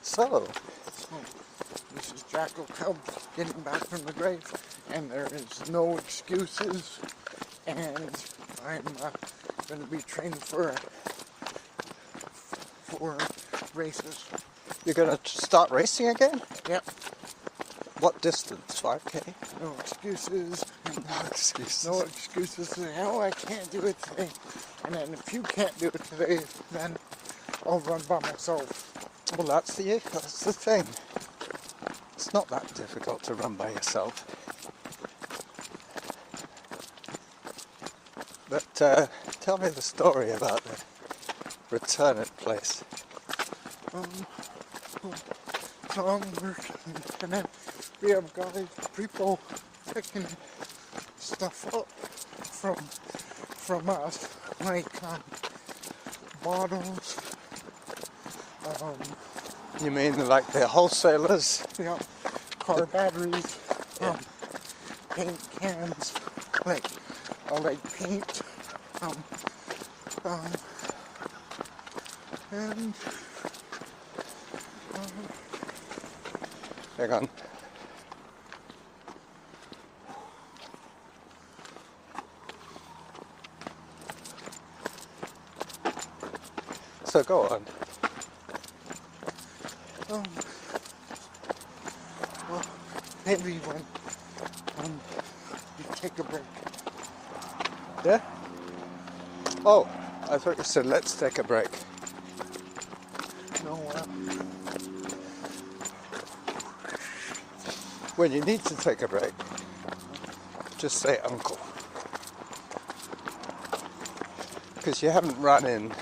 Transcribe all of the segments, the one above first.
So, this is Jackal Cub getting back from the grave, and there is no excuses, and I'm going to be training for races. you're going to start racing again? Yep. What distance? 5K? No excuses. No excuses. No excuses. No, I can't do it today. And then if you can't do it today, then I'll run by myself. Well, that's the thing. It's not that difficult to run by yourself. But tell me the story about the return at place. So I'm working, and then we have people picking stuff up from us, like bottles. You mean like the wholesalers? Yeah, car batteries, paint cans, like paint, and Hang on. So go on. Well, maybe when you take a break. Yeah? Oh, I thought you said let's take a break. No, When you need to take a break, just say uncle. Because you haven't run in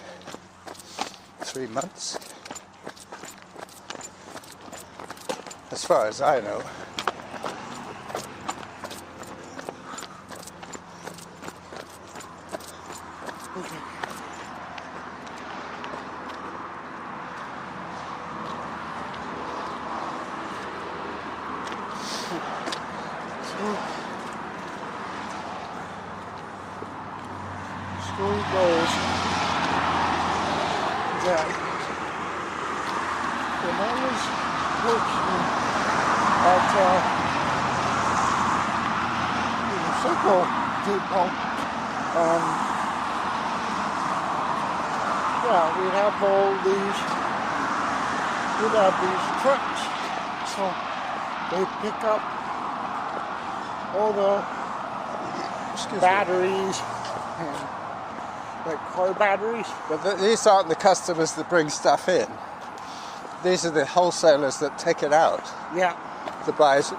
3 months. As far as I know. okay. Story goes that when I was working at the cycle depot, we'd have these trucks, so they pick up all the batteries and like car batteries. But these aren't the customers that bring stuff in. These are the wholesalers that take it out. Yeah. The guys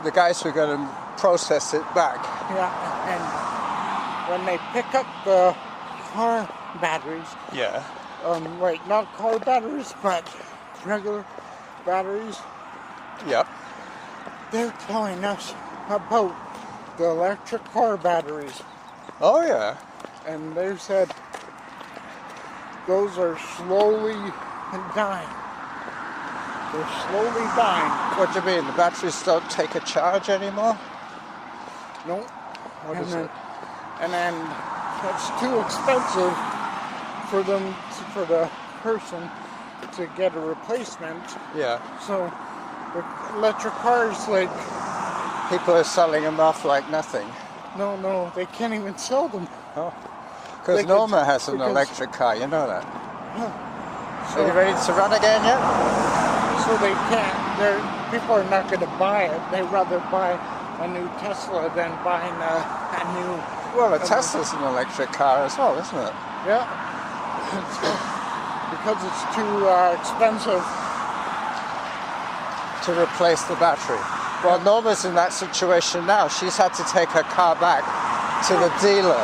who are going to process it back. Yeah, and when they pick up the car batteries, Yeah. not car batteries, but regular batteries, Yep. they're telling us about the electric car batteries. Oh yeah. And they said those are slowly dying. They're slowly dying. What do you mean? The batteries don't take a charge anymore? No. What is it? And then it's too expensive for them, for the person to get a replacement. Yeah. So the electric cars, like, People are selling them off like nothing. no, they can't even sell them. Oh. Because Norma has an electric car, you know that. So, Are you ready to run again yet? so they can't. People are not going to buy it. They'd rather buy a new Tesla than buying a new. Well, a Tesla's an electric car as well, isn't it? Yeah. Because it's too expensive. To replace the battery. Well, Norma's in that situation now. She's had to take her car back to the dealer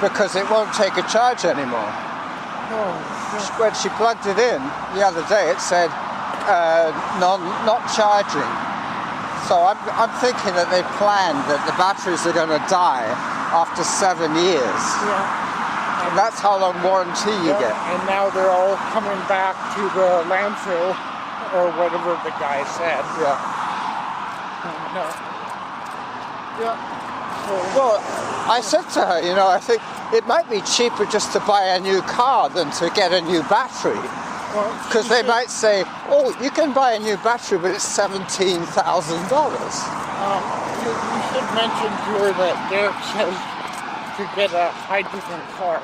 because it won't take a charge anymore. When she plugged it in the other day, it said not charging. So I'm thinking that they planned that the batteries are going to die after 7 years. Yeah. And that's how long warranty you get. And now they're all coming back to the landfill, or whatever the guy said. Yeah. No. Yeah. Well, I said to her, I think it might be cheaper just to buy a new car than to get a new battery. Well, Because they might say, oh, you can buy a new battery, but it's $17,000. You should mention to her that Derick says to get a hydrogen car.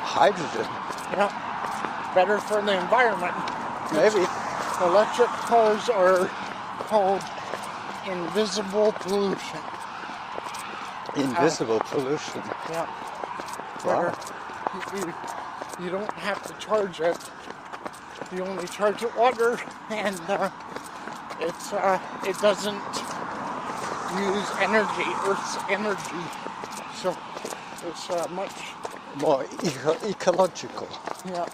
Hydrogen? Yeah. Better for the environment. Maybe. Electric cars are called invisible pollution. Invisible pollution. Yeah. Wow. You don't have to charge it. You only charge it water, and it doesn't use energy, Earth's energy. So it's much More ecological. yeah.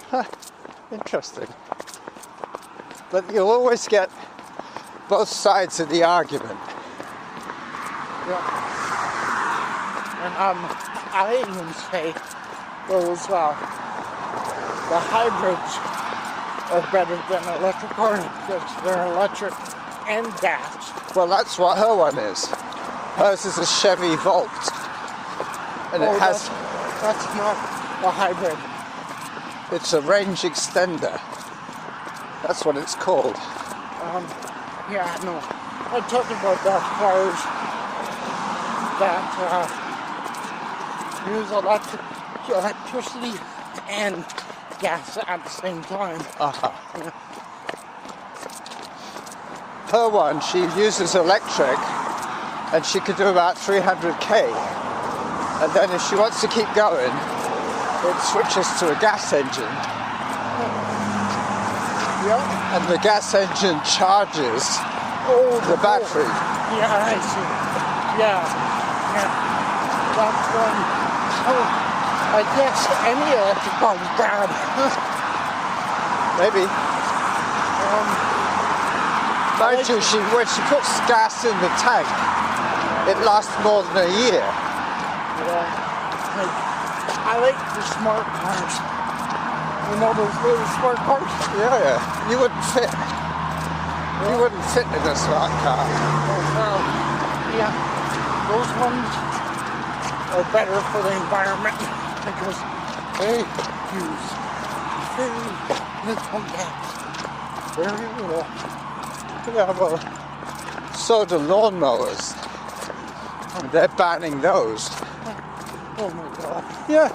Huh. Interesting. But you'll always get both sides of the argument. Yeah. And I even say those the hybrids are better than electric cars because they're electric and gas. Well, that's what her one is. Hers is a Chevy Volt. And it has... That's not a hybrid. It's a range extender. That's what it's called. Yeah, no. I'm talking about the cars that use electricity and gas at the same time. Uh-huh. Yeah. Her one, she uses electric, and she could do about 300k. And then if she wants to keep going, it switches to a gas engine. Yeah. And the gas engine charges the battery. Yeah, I see. Yeah. Yeah. That's one. Oh, I guess any electric car is bad. Maybe. Mind you, when she puts gas in the tank, it lasts more than a year. Yeah. I like the smart cars. You know those little smart cars? Yeah. You wouldn't fit. You wouldn't fit in a smart car. Yeah. Those ones are better for the environment because they use very little gas. Very little. Yeah, well, so do lawnmowers. They're banning those. Oh my God. Yeah.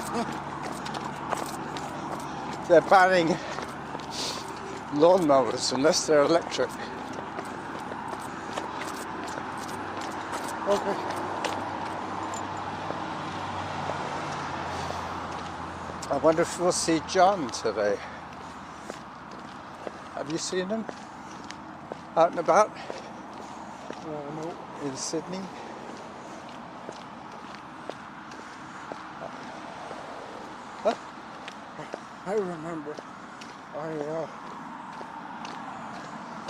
They're banning lawnmowers unless they're electric. Okay. I wonder if we'll see John today. Have you seen him? Out and about? No. In Sydney? Huh? I remember.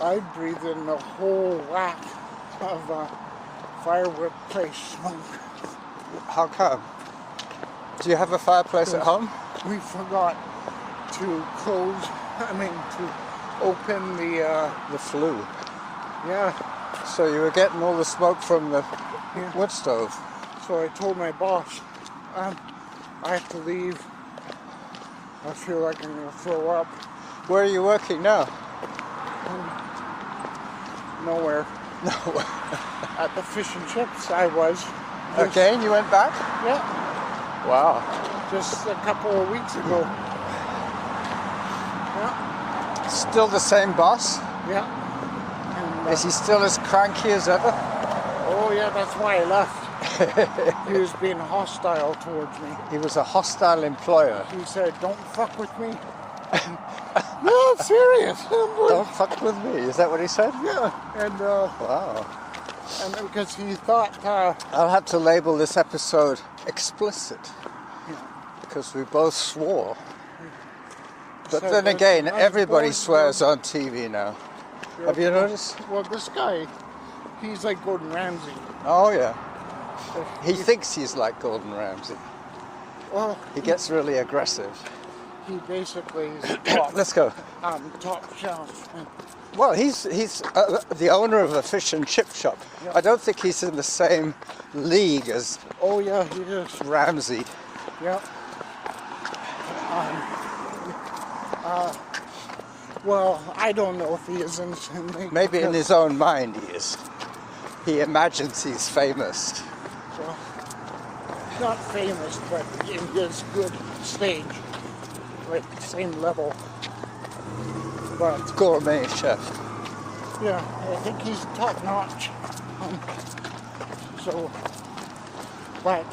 I breathed in a whole whack of fireplace smoke. How come? Do you have a fireplace at home? We forgot to open The flue. yeah. So you were getting all the smoke from the wood stove. So I told my boss, I have to leave. I feel like I'm gonna throw up. Where are you working now? Nowhere. No. At the fish and chips I was. Again, you went back? Yeah. Wow. Just a couple of weeks ago. Yeah. Still the same boss? Yeah. And, Is he still as cranky as ever? oh yeah, that's why I left. He was being hostile towards me. He was a hostile employer. He said, "Don't fuck with me." No, I'm serious. Don't fuck with me. Is that what he said? Yeah. And Wow. and because he thought I'll have to label this episode explicit. Because we both swore. But said then that again, I was everybody born swears on TV now. Have you noticed? Well, this guy, he's like Gordon Ramsay. Oh yeah. He thinks he's like Gordon Ramsay. Well, He gets really aggressive. he basically is top, Let's go. top shelf. And Well, he's the owner of a fish and chip shop. Yeah. I don't think he's in the same league as oh yeah, he is. Ramsay. Yeah. Well, I don't know if he is innocent. Maybe in his own mind he is. He imagines he's famous. So, not famous, but in his good stage, like same level. But Gourmet chef. yeah, I think he's top notch. But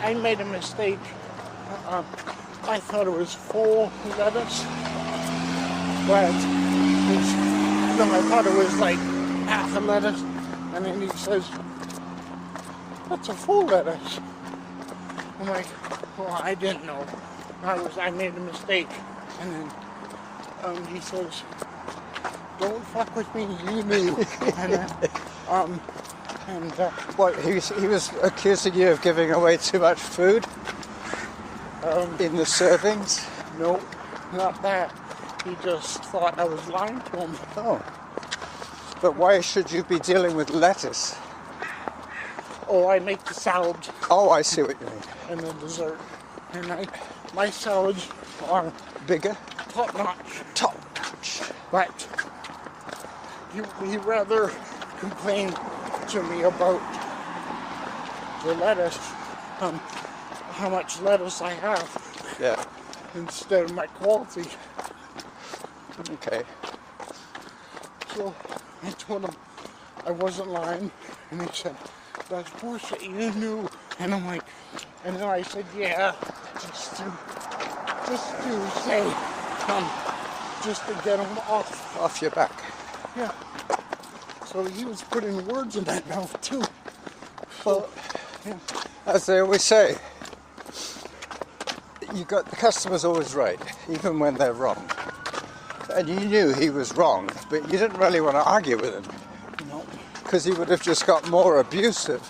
I made a mistake. I thought it was full lettuce, but I thought it was like half a lettuce, and then he says, "That's a full lettuce." I'm like, "Well, I didn't know. I made a mistake." And then he says, "Don't fuck with me, you knew." What, he was accusing you of giving away too much food in the servings? No, not that. He just thought I was lying to him. Oh. But why should you be dealing with lettuce? Oh, I make the salad Oh, I see what you mean. and the dessert. And my salads are Bigger? top notch. Top notch. But he rather complained to me about the lettuce, how much lettuce I have, Yeah. instead of my quality. Okay. So I told him I wasn't lying, and he said, "That's bullshit, you knew." And I'm like, and then I said, "Yeah, just to say, just to get him off." Off your back. Yeah. So he was putting words in my mouth too. Well, Yeah. as they always say, the customer's always right, even when they're wrong. And you knew he was wrong, but you didn't really want to argue with him, No. because he would have just got more abusive.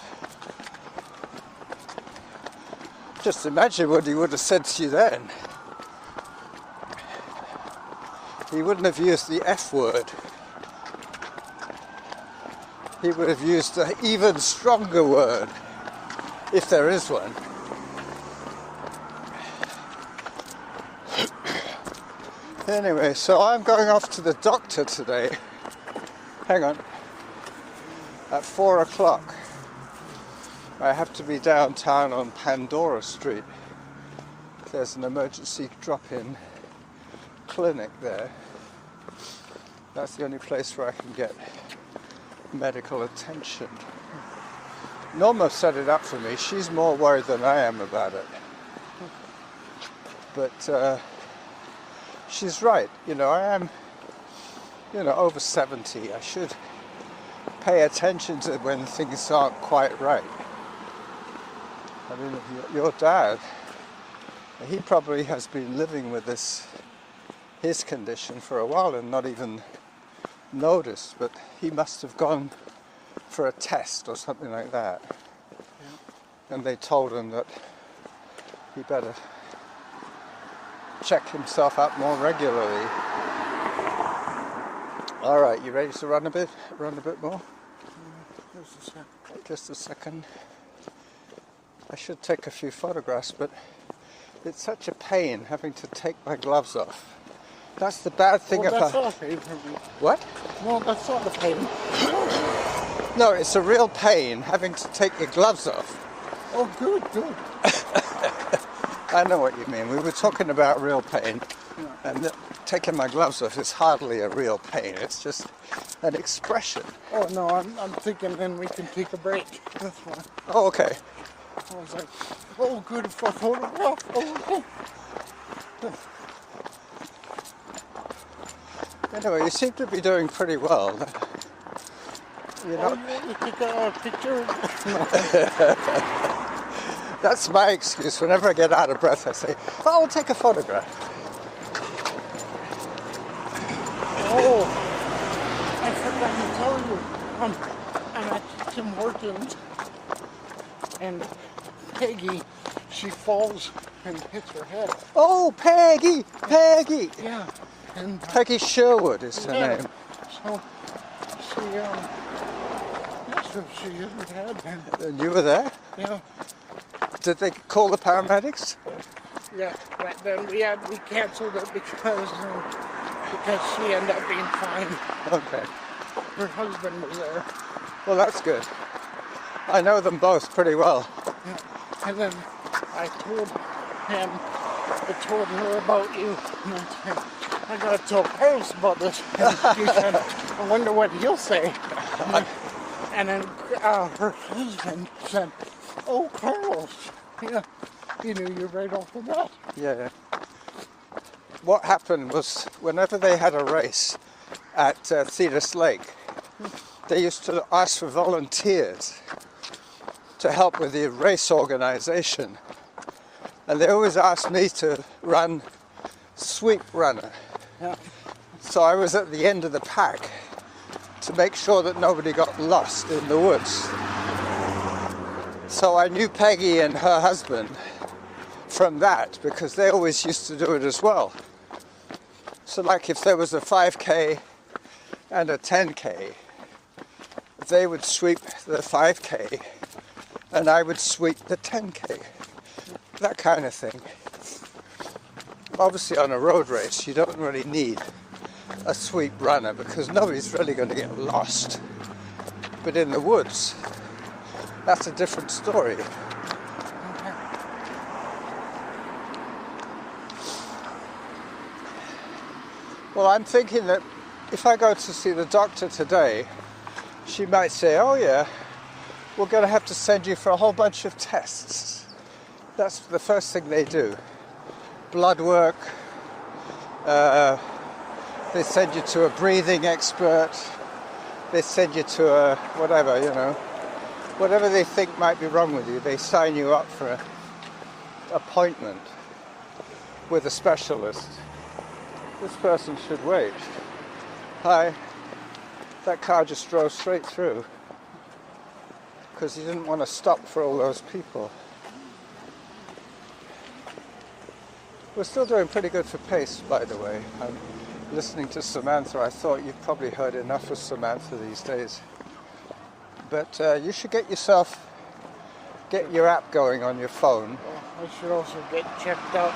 Just imagine what he would have said to you then. He wouldn't have used the F word. He would have used an even stronger word, if there is one. Anyway, so I'm going off to the doctor today. Hang on. At 4 o'clock. I have to be downtown on Pandora Street. There's an emergency drop-in clinic there. That's the only place where I can get medical attention. Norma set it up for me. She's more worried than I am about it. But she's right. I am, over 70. I should pay attention to when things aren't quite right. I mean, your dad, he probably has been living with his condition for a while and not even noticed, but he must have gone for a test or something like that. Yeah. And they told him that he better check himself out more regularly. All right, you ready to run a bit more? Just a second. I should take a few photographs, but it's such a pain having to take my gloves off. That's the bad thing about... That's not a pain for me. What? No, that's not a pain. No, it's a real pain having to take your gloves off. Oh, good. I know what you mean. We were talking about real pain, and taking my gloves off is hardly a real pain. It's just an expression. Oh, no, I'm thinking then we can take a break. That's why. Oh, okay. I was like, oh, good for photograph. Oh, okay. Anyway, you seem to be doing pretty well. You want to take a picture? That's my excuse. Whenever I get out of breath, I say, "Oh, I'll take a photograph." Oh, I forgot to tell you. I'm at Tim Hortons, and Peggy, she falls and hits her head. Oh, Peggy! Yeah. And Peggy Sherwood is her name. So she hit her head. And you were there? Yeah. Did they call the paramedics? Yeah, but then we canceled it because she ended up being fine. Okay. Her husband was there. Well, that's good. I know them both pretty well. Yeah. And then I told her about you. And I said, I gotta tell Carlos about this. And she said, I wonder what he'll say. And then her husband said, oh, Carlos. Yeah, he knew you right off the bat. Yeah. What happened was, whenever they had a race at Thetis Lake, they used to ask for volunteers to help with the race organization. And they always asked me to run sweep runner. Yeah. So I was at the end of the pack to make sure that nobody got lost in the woods. So I knew Peggy and her husband from that, because they always used to do it as well. So like if there was a 5K and a 10K, they would sweep the 5K and I would sweep the 10K. That kind of thing. Obviously on a road race you don't really need a sweep runner because nobody's really going to get lost. But in the woods, that's a different story. Well, I'm thinking that if I go to see the doctor today, she might say, oh yeah, we're going to have to send you for a whole bunch of tests. That's the first thing they do. Blood work, they send you to a breathing expert, they send you to a whatever, you know, whatever they think might be wrong with you, they sign you up for an appointment with a specialist. This person should wait. Hi. That car just drove straight through because he didn't want to stop for all those people. We're still doing pretty good for pace, by the way. I'm listening to Samantha. I thought you've probably heard enough of Samantha these days. But you should get your app going on your phone. I should also get checked out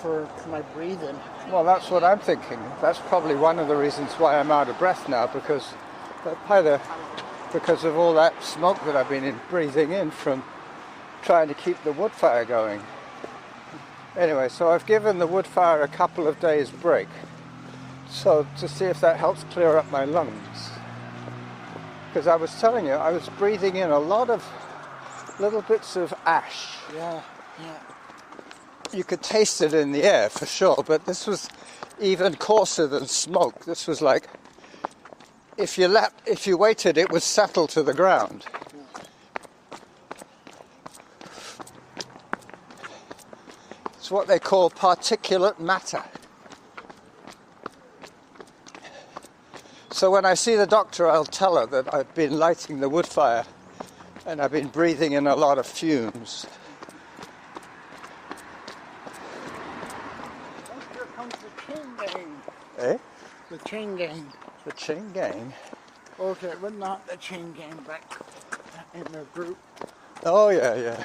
for my breathing. Well, that's what I'm thinking. That's probably one of the reasons why I'm out of breath now, because of all that smoke that I've been breathing in from trying to keep the wood fire going. Anyway, so I've given the wood fire a couple of days break, so to see if that helps clear up my lungs. Because I was telling you, I was breathing in a lot of little bits of ash. Yeah. You could taste it in the air for sure, but this was even coarser than smoke. This was like, if you waited, it would settle to the ground. It's what they call particulate matter. So when I see the doctor, I'll tell her that I've been lighting the wood fire and I've been breathing in a lot of fumes. Here comes the chain gang. Eh? The chain gang. The chain gang? Okay, but not the chain gang, but in the group. Oh yeah.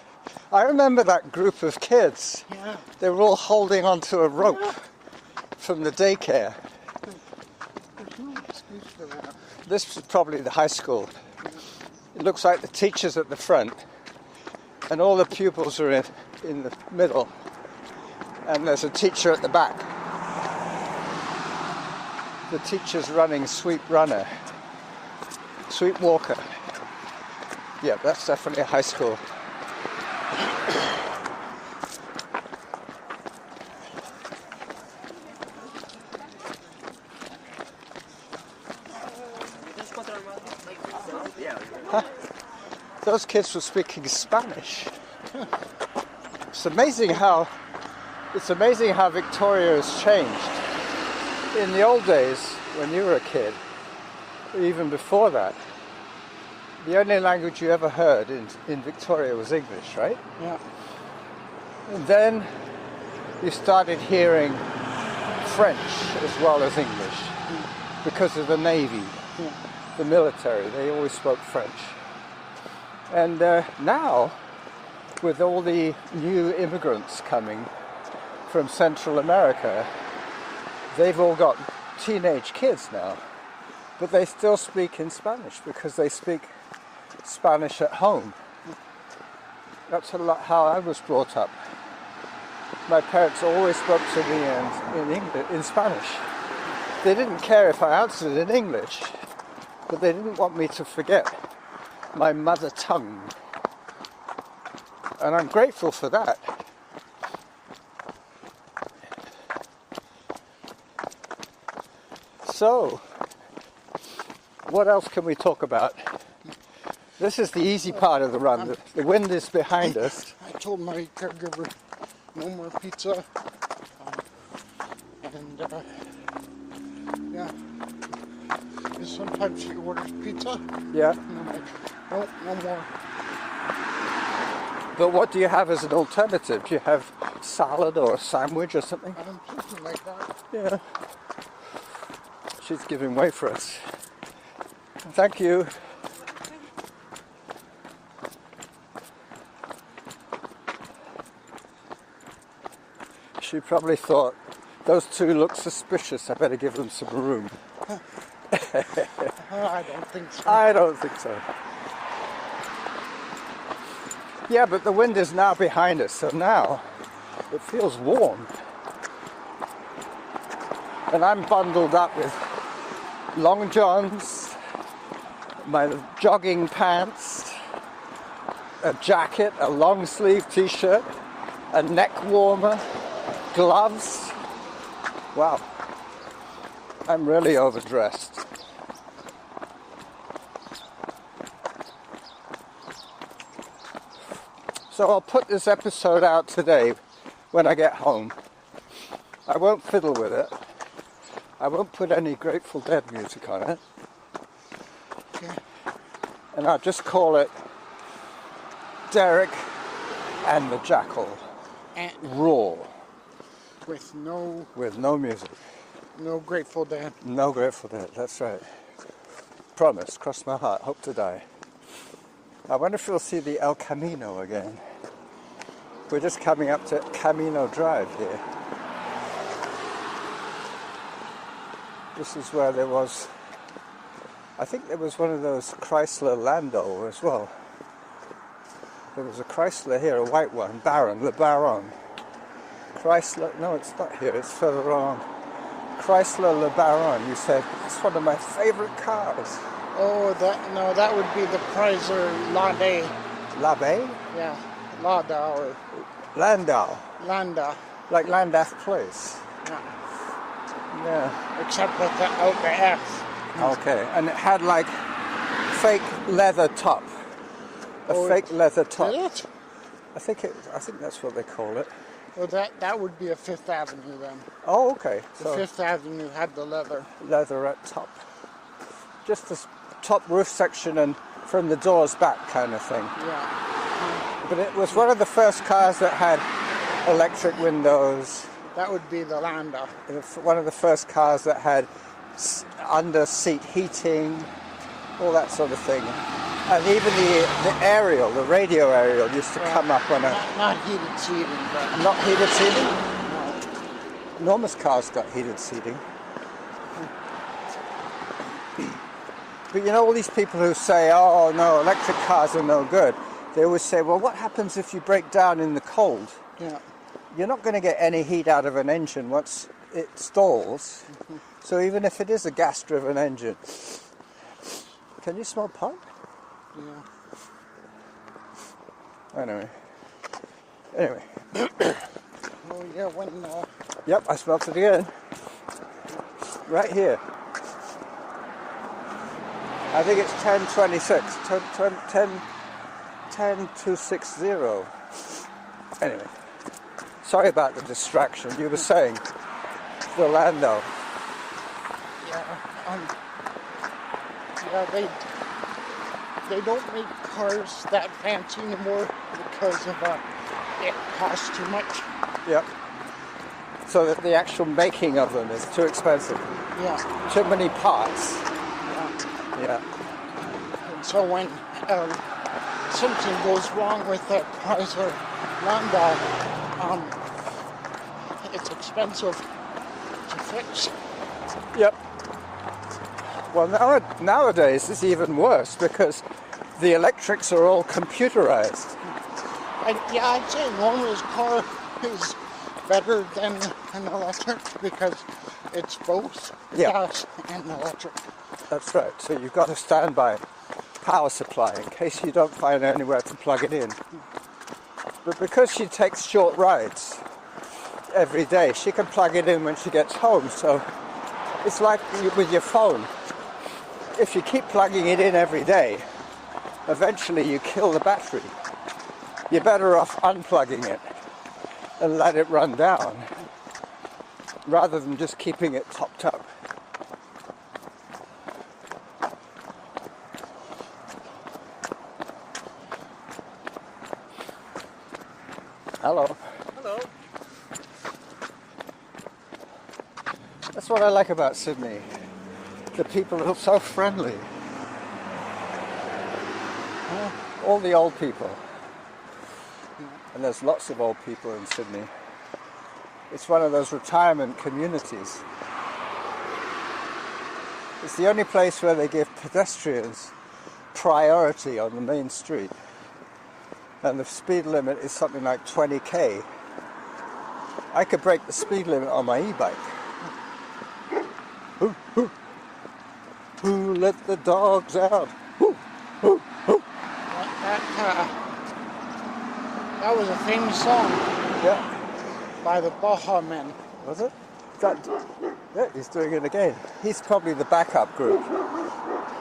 I remember that group of kids. Yeah. They were all holding onto a rope from the daycare. There's no excuse for that. This was probably the high school. It looks like the teacher's at the front and all the pupils are in the middle, and there's a teacher at the back. The teacher's running sweep runner, sweep walker. Yeah, that's definitely a high school. Huh? Those kids were speaking Spanish. It's amazing how Victoria has changed. In the old days, when you were a kid, even before that, the only language you ever heard in Victoria was English, right? Yeah. And then you started hearing French as well as English because of the Navy, the military. They always spoke French. And now with all the new immigrants coming from Central America, they've all got teenage kids now, but they still speak in Spanish because they speak Spanish at home. That's a lot how I was brought up. My parents always spoke to me in English, in Spanish. They didn't care if I answered in English, but they didn't want me to forget my mother tongue. And I'm grateful for that. So, what else can we talk about? This is the easy part of the run. The wind is behind us. I told my caregiver no more pizza. And yeah, sometimes she orders pizza. Yeah. And I'm like, nope, no more. But what do you have as an alternative? Do you have salad or a sandwich or something? Something like that. Yeah. She's giving way for us. Thank you. She probably thought, those two look suspicious, I better give them some room. I don't think so. I don't think so. Yeah, but the wind is now behind us, so now it feels warm. And I'm bundled up with long johns, my jogging pants, a jacket, a long sleeve t-shirt, a neck warmer, gloves. Wow, I'm really overdressed. So I'll put this episode out today when I get home. I won't fiddle with it. I won't put any Grateful Dead music on it. Okay. And I'll just call it Derick and the Jackal. And Raw. with no music. No Grateful Dead. No Grateful Dead, that's right. Promise, cross my heart, hope to die. I wonder if we'll see the El Camino again. We're just coming up to Camino Drive here. This is where there was, I think there was one of those Chrysler Landau as well. There was a Chrysler here, a white one, Le Baron. Chrysler, no it's not here, it's further on. Chrysler Le Baron, you said, it's one of my favorite cars. Oh, that would be the Chrysler Landau. Labe? Yeah, Landau or Landau. Landau. Like Landau Place. Yeah. Yeah. Except with the F. Okay, and it had like fake leather top. Fake leather top. Did it? I think that's what they call it. Well, that would be a Fifth Avenue then. Oh, okay. The Fifth Avenue had the leather. Leather at top. Just the top roof section and from the doors back kind of thing. Yeah. But it was one of the first cars that had electric windows. That would be the Landau. One of the first cars that had under seat heating, all that sort of thing. And even the aerial, the radio aerial used to come up on a... Not heated seating, but... Not heated seating? No. Enormous cars got heated seating. But you know all these people who say, oh no, electric cars are no good. They always say, well, what happens if you break down in the cold? Yeah. You're not going to get any heat out of an engine once it stalls. Mm-hmm. So even if it is a gas-driven engine... Can you smell pot? Yeah. Anyway. Oh yeah, when... Yep, I smelled it again. Right here. I think it's 10:26. 10:260. Anyway. Sorry about the distraction. You were saying the Landau. Yeah, they don't make cars that fancy anymore because of it costs too much. Yep. So that the actual making of them is too expensive. Yeah. Too many parts. Yeah. Yeah. And so when something goes wrong with that Chrysler Landau, it's expensive to fix. Yep. Well, nowadays it's even worse because the electrics are all computerized. I'd say Norma's car is better than an electric because it's both gas and electric. That's right. So you've got a standby power supply in case you don't find anywhere to plug it in. But because she takes short rides every day, she can plug it in when she gets home. So it's like with your phone. If you keep plugging it in every day, eventually you kill the battery. You're better off unplugging it and let it run down rather than just keeping it topped up. Hello. Hello. That's what I like about Sydney. The people are so friendly. All the old people. And there's lots of old people in Sydney. It's one of those retirement communities. It's the only place where they give pedestrians priority on the main street. And the speed limit is something like 20k. I could break the speed limit on my e-bike. Who let the dogs out? That was a famous song. Yeah. By the Baja Men. Was it? Yeah, he's doing it again. He's probably the backup group.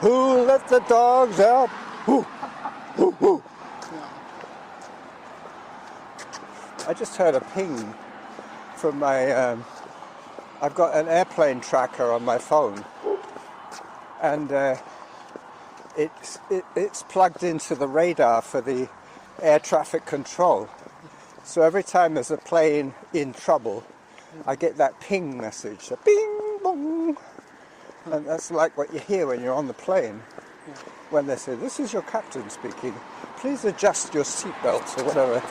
Who let the dogs out? Who? Yeah. I just heard a ping from my... I've got an airplane tracker on my phone. And it's plugged into the radar for the air traffic control. So every time there's a plane in trouble, I get that ping message, a ping bong. And that's like what you hear when you're on the plane. When they say, "This is your captain speaking. Please adjust your seatbelts," or whatever.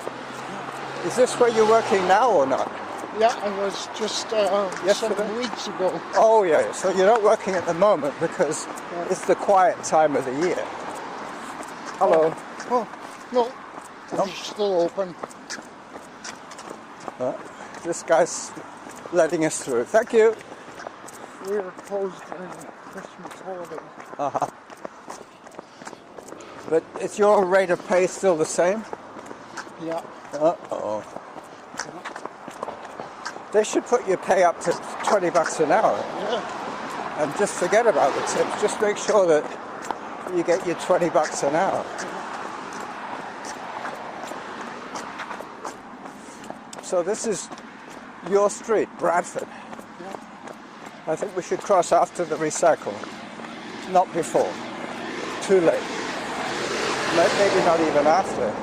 Is this where you're working now or not? Yeah, I was just some weeks ago. Oh yeah, so you're not working at the moment because it's the quiet time of the year. Hello. Oh, no. It's still open. This guy's letting us through. Thank you. We were closed during Christmas holidays. Uh-huh. But is your rate of pay still the same? Yeah. Uh-oh. They should put your pay up to $20 an hour. Yeah. And just forget about the tips. Just make sure that you get your $20 an hour. So this is your street, Bradford. Yeah. I think we should cross after the recycle. Not before. Too late. Maybe not even after.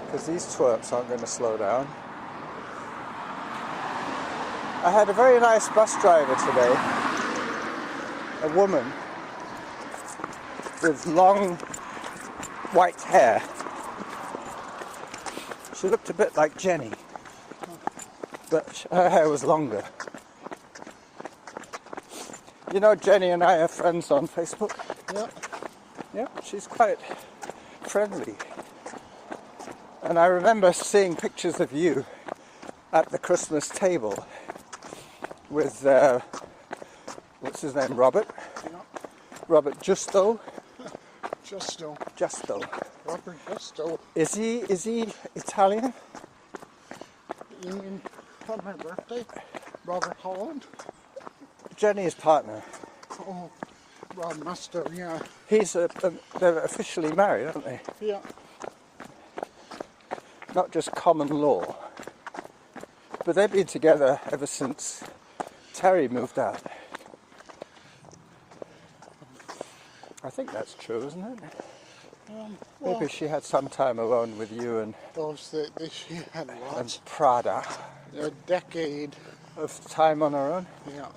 Because these twerps aren't going to slow down. I had a very nice bus driver today. A woman with long white hair. She looked a bit like Jenny, but her hair was longer. You know, Jenny and I are friends on Facebook. Yeah. Yeah, she's quite friendly. And I remember seeing pictures of you at the Christmas table with, what's his name, Robert? Yeah. Robert Justo. Justo. Robert Justo. Is he Italian? You mean on my birthday? Robert Holland? Jenny's partner. Oh, Rob Musto, yeah. They're officially married, aren't they? Yeah. Not just common law. But they've been together ever since Terry moved out. I think that's true, isn't it? Well, Maybe she had some time alone with you and she had lots. and Prada. A decade. Of time on her own. Yeah.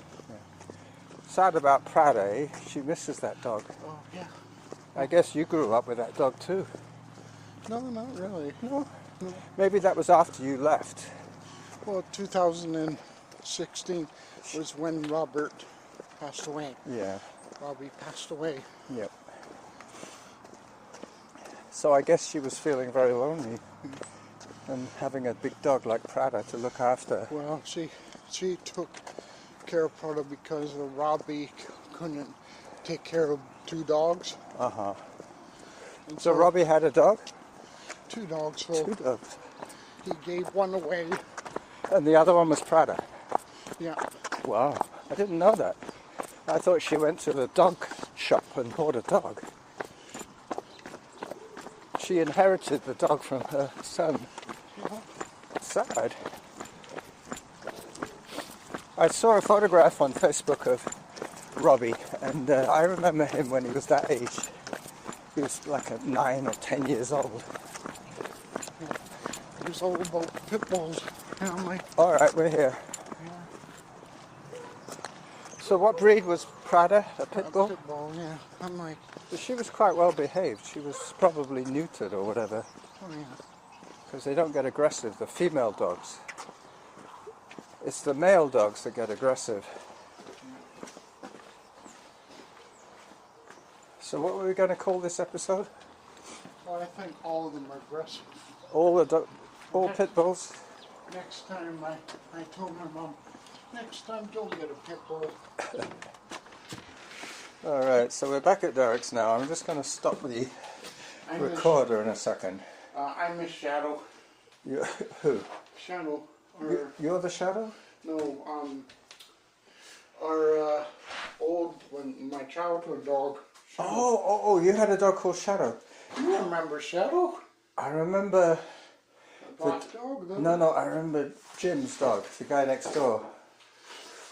Sad about Prada, eh? She misses that dog. Oh, yeah. I guess you grew up with that dog too. No, not really. No? No. Maybe that was after you left. Well, 2016 was when Robert passed away. Yeah. Robbie passed away. Yep. So I guess she was feeling very lonely and having a big dog like Prada to look after. Well, she took care of Prada because Robbie couldn't take care of two dogs. Uh-huh. And So Robbie had a dog? Two dogs. So Two dogs. he gave one away. And the other one was Prada? Yeah. Wow. I didn't know that. I thought she went to the dog shop and bought a dog. She inherited the dog from her son. Sad. I saw a photograph on Facebook of Robbie, and I remember him when he was that age. He was like 9 or 10 years old. He was all about pit bulls. And I'm like, All right, we're here. yeah. So what breed was Prada? A pit bull? Pit bull, yeah. I'm like, She was quite well behaved. She was probably neutered or whatever, oh yeah. because they don't get aggressive, the female dogs. It's the male dogs that get aggressive. So what were we going to call this episode? Well, I think all of them are aggressive. All pit bulls? Next time, I told my mom, next time don't get a pit bull. Alright, so we're back at Derick's now. I'm just going to stop the recorder in a second. I miss Shadow. Who? Shadow. Or, You're the shadow? no, our old, my childhood dog. Shadow. Oh, you had a dog called Shadow. You remember Shadow? I remember... The black dog? No, I remember Jim's dog, the guy next door.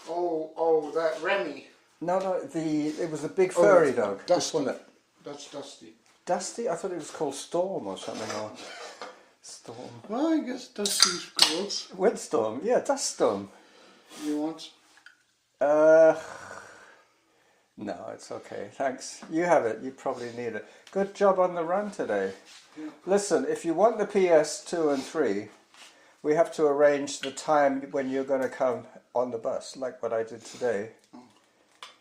Oh, that Remy. No, it was the big furry dog. Dusty. This one That's Dusty. Dusty? I thought it was called Storm or something. Or Storm. Well, I guess Dusty's close. Windstorm? Yeah, Dust Storm. You want? No, it's okay. Thanks. You have it. You probably need it. Good job on the run today. Yeah. Listen, if you want the PS2 and 3, we have to arrange the time when you're going to come on the bus, like what I did today. Oh.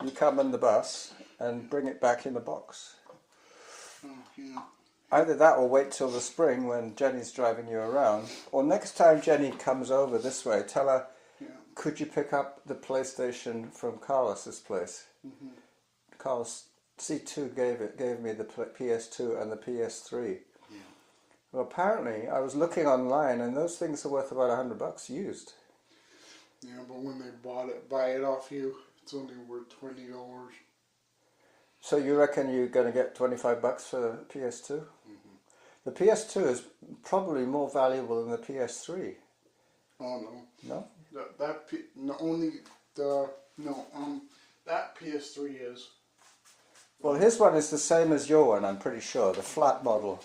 You come on the bus and bring it back in the box. Oh, yeah. Either that or wait till the spring when Jenny's driving you around. Or next time Jenny comes over this way, tell her, Yeah. could you pick up the PlayStation from Carlos's place? Mm-hmm. Carlos C2 gave me the PS2 and the PS3. Yeah. Well, apparently I was looking online and those things are worth about $100 used. Yeah, but when they buy it off you, it's only worth $20. So you reckon you're going to get $25 for the PS2? Mm-hmm. The PS2 is probably more valuable than the PS3. Oh no. No? That PS3 is. Well, his one is the same as your one, I'm pretty sure, the flat model.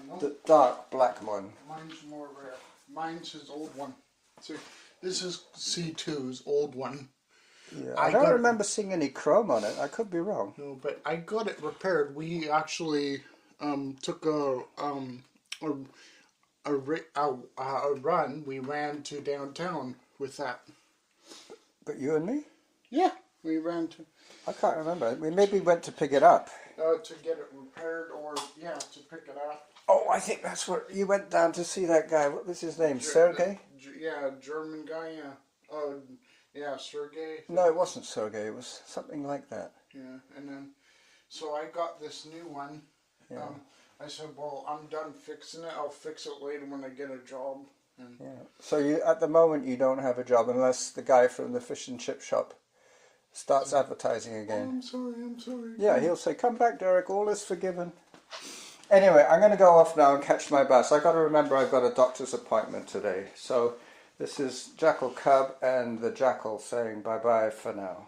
No, The dark black one. mine's more rare. Mine's his old one. So this is C2's old one. Yeah, I I don't got- remember seeing any chrome on it. I could be wrong. No, but I got it repaired. We actually took a run. We ran to downtown with that. But you and me? Yeah, we ran to I can't remember. We maybe went to pick it up. to get it repaired, or to pick it up. Oh, I think that's what you went down to see that guy. What was his name? Sergey? German guy. Yeah, Sergey. No, it wasn't Sergey. It was something like that. Yeah, and then so I got this new one. Yeah. I said, well, I'm done fixing it. I'll fix it later when I get a job. And Yeah. So you, at the moment, you don't have a job unless the guy from the fish and chip shop starts advertising again. I'm sorry. Yeah, he'll say, "Come back, Derick. All is forgiven." Anyway, I'm going to go off now and catch my bus. I got to remember I've got a doctor's appointment today. So this is Jackal Cub and the Jackal saying bye-bye for now.